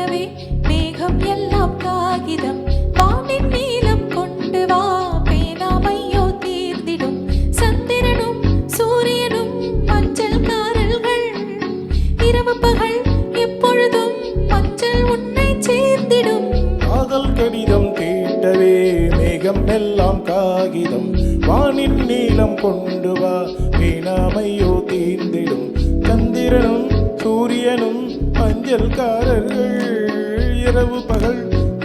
தீட்டவே மேகம் எல்லாம் காகிதம் வானின் நீலம் கொண்டு வா பேனாமையோ தீர்ந்திடும் சந்திரனும் சூரியனும் மஞ்சள் காரல்கள் இரவு பகல் எப்பொழுதும் மஞ்சள் உன்னை சேர்ந்திடும் காதல் கடிதம் தீட்டவே மேகம் எல்லாம் காகிதம் வானின் நீலம் கொண்டு வா பேனாமையோ தீர்ந்திடும் சந்திரனும் சூரியனும் அஞ்சல்காரர்கள் இரவு பகல்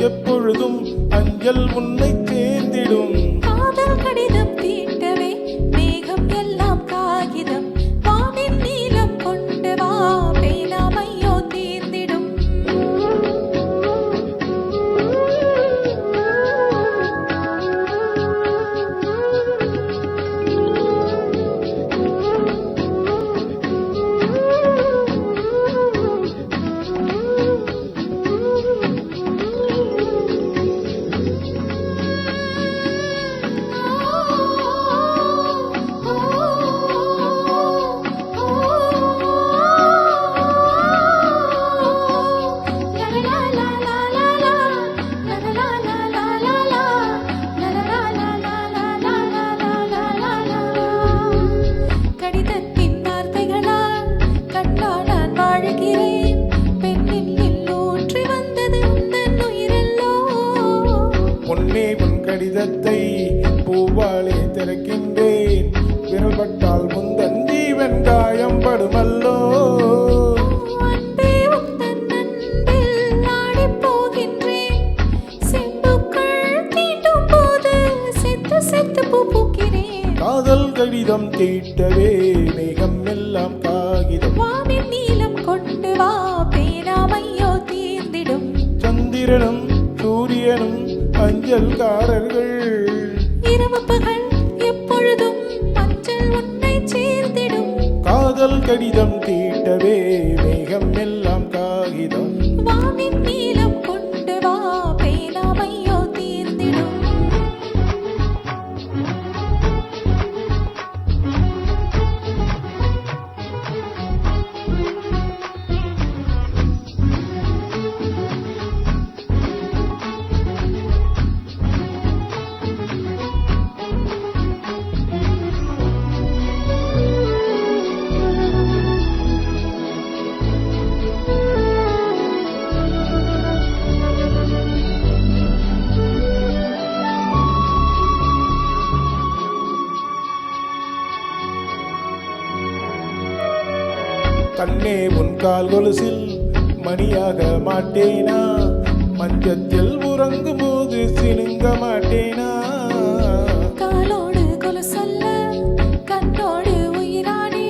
எப்பொழுதும் அஞ்சல் உன்னை சேர்ந்திடும் காதல் கடிதம் தீட்டவே மேகம் எல்லாம் காகிதம் வானின் நீலம் கொண்டு வா பேனாமையோ தீர்ந்திடும் கடிதத்தின் வார்த்தைகளால் கண்ணால் நான் வாழுகிறேன் பெண்ணில் ஊற்றி வந்தது உந்தன் உயிரல்லோ பொன்னே உன் கடிதத்தை பூவாலே திறக்கின்றேன் விரல்பட்டால் முந்தன் ஜீவன் காயம் படுமல்லோ அன்பே உந்தன் அன்பில் ஆடிப் போகின்றேன் செம்புக்கள் தீண்டும் போது செத்து செத்து பூ பூக்கிறேன் காதல் கடிதம் தீட்டவே மேகம் எல்லாம் காகிதம் வானின் நீலம் கொண்டு வா பேனாமையோ தீர்ந்திடும் சந்திரனும் சூரியனும் அஞ்சல்காரர்கள் இரவு பகல் எப்பொழுதும் மஞ்சள் உன்னை சேர்ந்திடும் காதல் கடிதம் தீட்டவே மேகம் எல்லாம் காகிதம் வானின் நீலம் கொண்டு வா பேனாமையோ தீர்ந்திடும் கண்ணே உன் கால் கொலுசில் மணியாக மாட்டேனா மஞ்சத்தில் உறங்கும் போது சினுங்க மாட்டேனா காலோடு கொலுசல்ல கண்ணோடு உயிரானே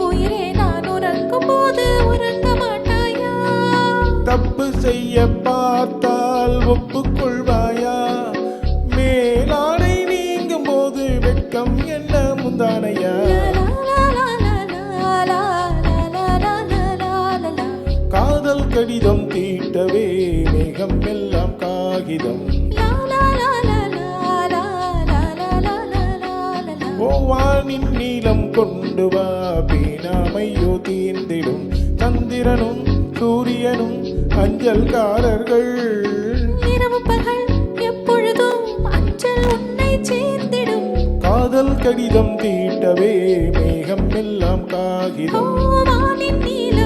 உயிரே நான் உறங்கும் போது உறங்க மாட்டாயா தப்பு செய்ய பார்த்தால் ஒப்புக்கொள்வாயா மேலாடை நீங்கும் போது வெட்கம் என்ன முந்தானையா காதல் கடிதம் தீட்டவே மேகம் எல்லாம் காகிதம் வானின் நீலம் கொண்டு வா பேனாமையோ தீர்ந்திடும் சந்திரனும் சூரியனும் அஞ்சல்காரர்கள் இரவு பகல் எப்பொழுதும் அஞ்சல் உன்னை சேர்ந்திடும் காதல் கடிதம் தீட்டவே மேகம் எல்லாம் காகிதம் வானின் நீலம்